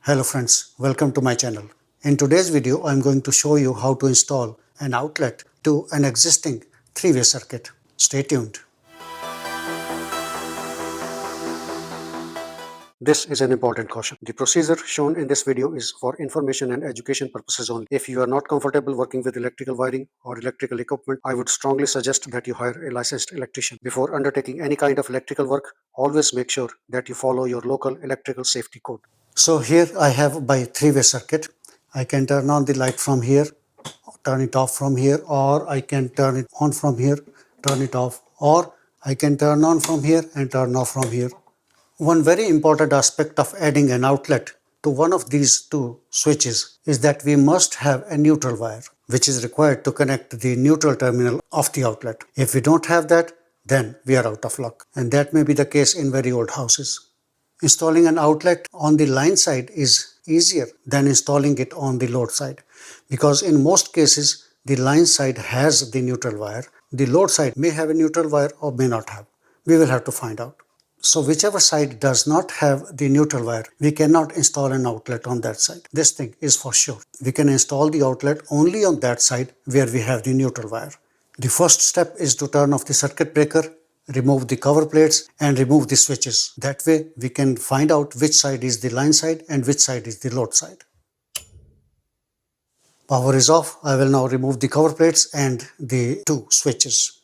Hello friends, welcome to my channel. In today's video, I'm going to show you how to install an outlet to an existing three-way circuit. Stay tuned. This is an important caution. The procedure shown in this video is for information and education purposes only. If you are not comfortable working with electrical wiring or electrical equipment, I would strongly suggest that you hire a licensed electrician. Before undertaking any kind of electrical work, always make sure that you follow your local electrical safety code. So here I have my three-way circuit. I can turn on the light from here, turn it off from here, or I can turn it on from here, turn it off, or I can turn on from here and turn off from here. One very important aspect of adding an outlet to one of these two switches is that we must have a neutral wire, which is required to connect the neutral terminal of the outlet. If we don't have that, then we are out of luck. And that may be the case in very old houses. Installing an outlet on the line side is easier than installing it on the load side, because in most cases the line side has the neutral wire. The load side may have a neutral wire or may not have. We will have to find out. So whichever side does not have the neutral wire, we cannot install an outlet on that side. This thing is for sure. We can install the outlet only on that side where we have the neutral wire. The first step is to turn off the circuit breaker, remove the cover plates and remove the switches. That way we can find out which side is the line side and which side is the load side. Power is off. I will now remove the cover plates and the two switches.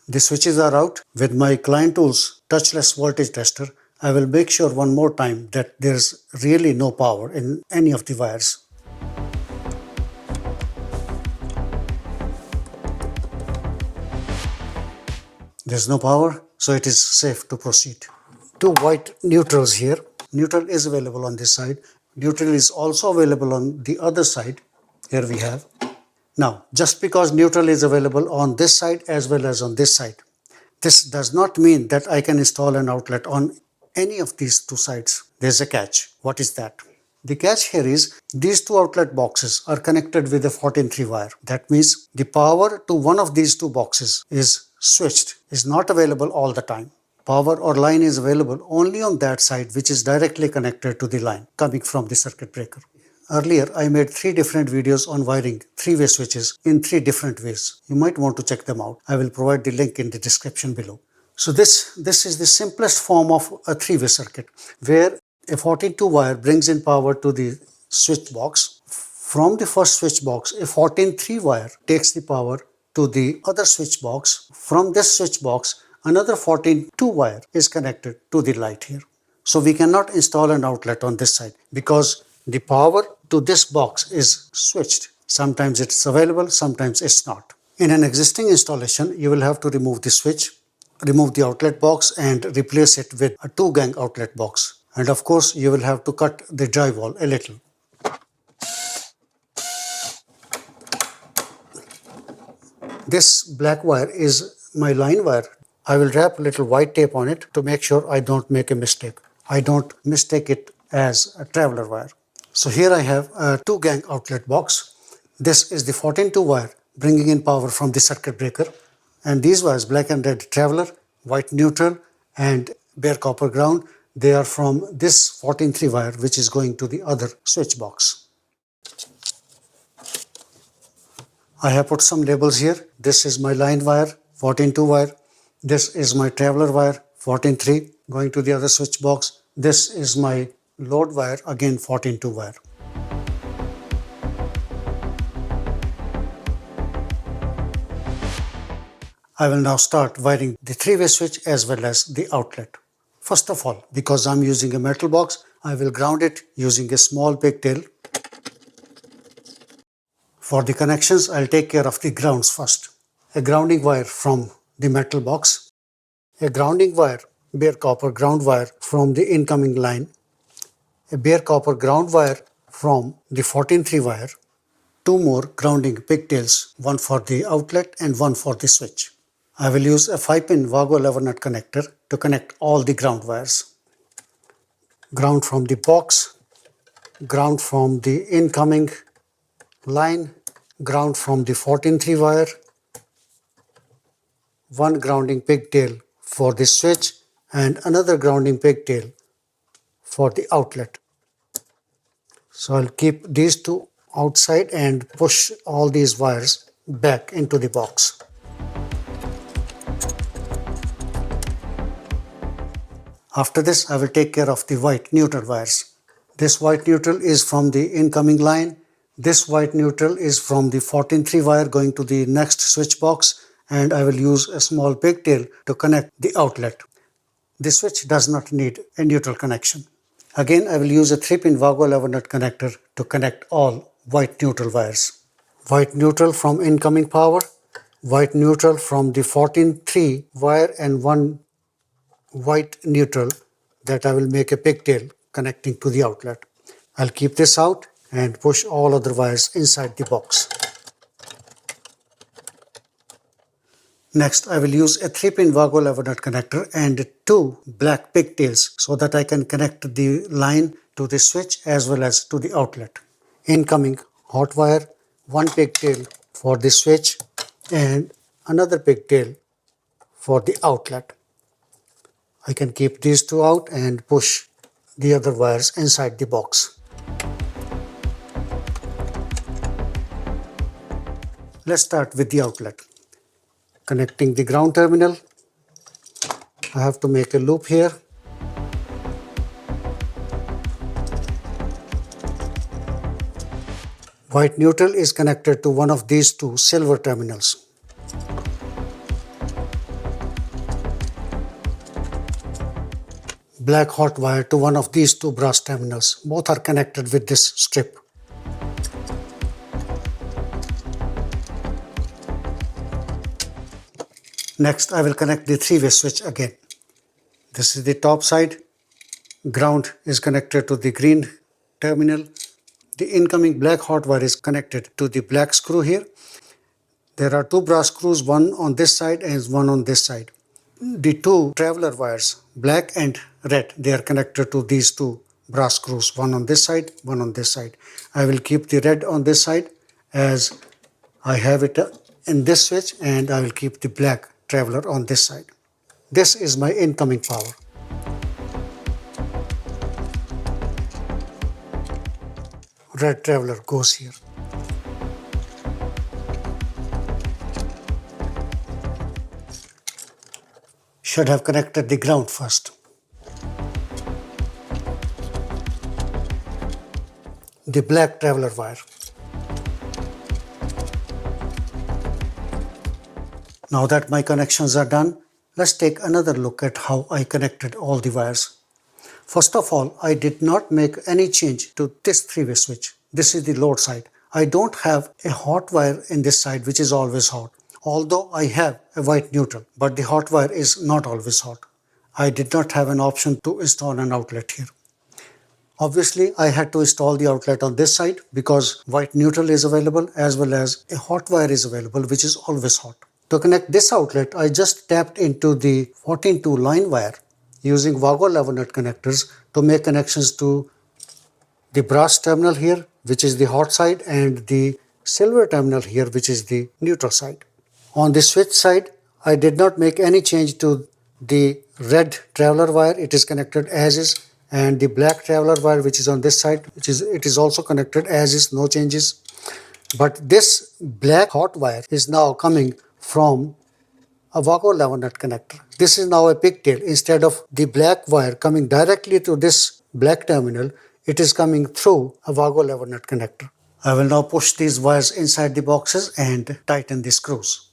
The switches are out. With my Klein Tools touchless voltage tester, I will make sure one more time that there's really no power in any of the wires. There's no power, so it is safe to proceed. Two white neutrals here. Neutral is available on this side. Neutral is also available on the other side. Here we have. Now, just because neutral is available on this side as well as on this side, this does not mean that I can install an outlet on any of these two sides. There's a catch. What is that? The catch here is these two outlet boxes are connected with a 14-3 wire. That means the power to one of these two boxes is switched, is not available all the time. Power or line is available only on that side which is directly connected to the line coming from the circuit breaker. Earlier, I made 3 different videos on wiring three-way switches in 3 different ways. You might want to check them out. I will provide the link in the description below. So this is the simplest form of a three-way circuit, where a 14-2 wire brings in power to the switch box. From the first switch box, a 14-3 wire takes the power to the other switch box. From this switch box, another 14-2 wire is connected to the light here. So we cannot install an outlet on this side because the power to this box is switched. Sometimes it's available, sometimes it's not. In an existing installation, you will have to remove the switch, remove the outlet box and replace it with a 2-gang outlet box. And of course, you will have to cut the drywall a little. This black wire is my line wire. I will wrap a little white tape on it to make sure I don't make a mistake. I don't mistake it as a traveler wire. So here I have a 2-gang outlet box. This is the 14-2 wire bringing in power from the circuit breaker. And these wires, black and red traveler, white neutral and bare copper ground, they are from this 14-3 wire which is going to the other switch box. I have put some labels here. This is my line wire, 14-2 wire. This is my traveler wire, 14-3, going to the other switch box. This is my load wire, again 14-2 wire. I will now start wiring the three-way switch as well as the outlet. First of all, because I'm using a metal box, I will ground it using a small pigtail. For the connections, I'll take care of the grounds first. A grounding wire from the metal box, a grounding wire, bare copper ground wire from the incoming line, a bare copper ground wire from the 14-3 wire, 2 more grounding pigtails, one for the outlet and one for the switch. I will use a 5-pin Wago lever nut connector to connect all the ground wires. Ground from the box, ground from the incoming line, ground from the 14-3 wire, one grounding pigtail for the switch and another grounding pigtail for the outlet. So I'll keep these two outside and push all these wires back into the box. After this, I will take care of the white neutral wires. This white neutral is from the incoming line. This white neutral is from the 14-3 wire going to the next switch box, and I will use a small pigtail to connect the outlet. The switch does not need a neutral connection. Again, I will use a 3-pin Wago lever nut connector to connect all white neutral wires. White neutral from incoming power, white neutral from the 14-3 wire, and one white neutral that I will make a pigtail connecting to the outlet. I'll keep this out and push all other wires inside the box. Next, I will use a 3-pin Wago lever nut connector and 2 black pigtails so that I can connect the line to the switch as well as to the outlet. Incoming hot wire, one pigtail for the switch and another pigtail for the outlet. I can keep these two out and push the other wires inside the box. Let's start with the outlet. Connecting the ground terminal, I have to make a loop here. White neutral is connected to one of these two silver terminals. Black hot wire to one of these two brass terminals. Both are connected with this strip. Next, I will connect the 3-way switch again. This is the top side. Ground is connected to the green terminal. The incoming black hot wire is connected to the black screw here. There are 2 brass screws, one on this side and one on this side. The 2 traveler wires, black and red, they are connected to these 2 brass screws, one on this side, one on this side. I will keep the red on this side as I have it in this switch, and I will keep the black traveler on this side. This is my incoming power. Red traveler goes here. Should have connected the ground first. The black traveler wire. Now that my connections are done, let's take another look at how I connected all the wires. First of all, I did not make any change to this 3-way switch. This is the load side. I don't have a hot wire in this side which is always hot. Although I have a white neutral, but the hot wire is not always hot. I did not have an option to install an outlet here. Obviously, I had to install the outlet on this side because white neutral is available as well as a hot wire is available which is always hot. To connect this outlet, I just tapped into the 14-2 line wire using Wago lever nut connectors to make connections to the brass terminal here, which is the hot side, and the silver terminal here, which is the neutral side. On the switch side, I did not make any change to the red traveler wire. It is connected as is, and the black traveler wire which is on this side, it is also connected as is, no changes. But this black hot wire is now coming from a Wago lever nut connector. This is now a pigtail. Instead of the black wire coming directly to this black terminal, it is coming through a Wago lever nut connector. I will now push these wires inside the boxes and tighten the screws.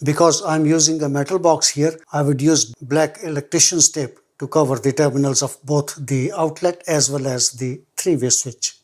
Because I am using a metal box here, I would use black electrician's tape to cover the terminals of both the outlet as well as the 3-way switch.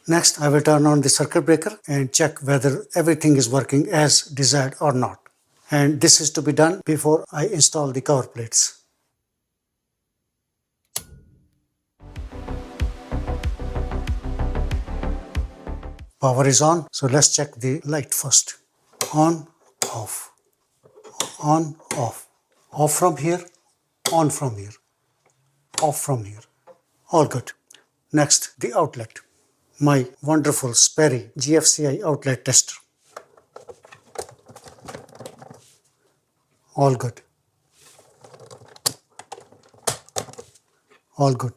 Next, I will turn on the circuit breaker and check whether everything is working as desired or not. And this is to be done before I install the cover plates. Power is on, so let's check the light first. On, off, on, off. Off from here, on from here, off from here. All good. Next, the outlet. My wonderful Sperry GFCI outlet tester. All good. All good.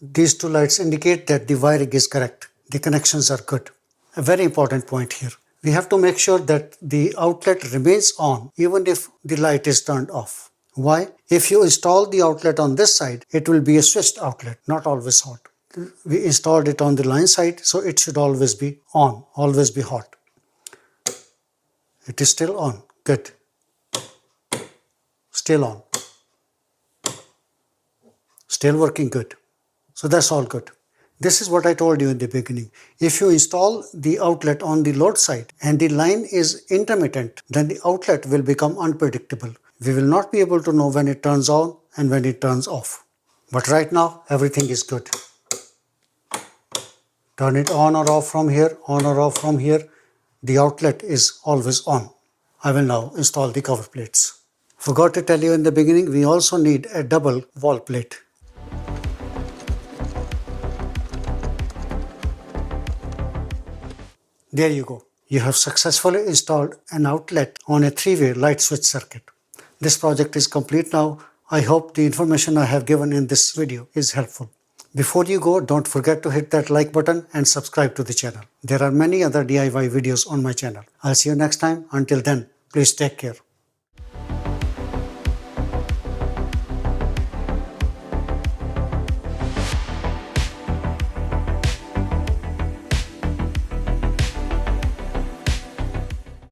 These two lights indicate that the wiring is correct. The connections are good. A very important point here. We have to make sure that the outlet remains on even if the light is turned off. Why? If you install the outlet on this side, it will be a switched outlet, not always hot. We installed it on the line side, so it should always be on, always be hot. It is still on. Good. Still on. Still working good. So that's all good. This is what I told you in the beginning. If you install the outlet on the load side and the line is intermittent, then the outlet will become unpredictable. We will not be able to know when it turns on and when it turns off. But right now, everything is good. Turn it on or off from here, on or off from here. The outlet is always on. I will now install the cover plates. Forgot to tell you in the beginning, we also need a double wall plate. There you go. You have successfully installed an outlet on a 3-way light switch circuit. This project is complete now. I hope the information I have given in this video is helpful. Before you go, don't forget to hit that like button and subscribe to the channel. There are many other DIY videos on my channel. I'll see you next time. Until then, please take care.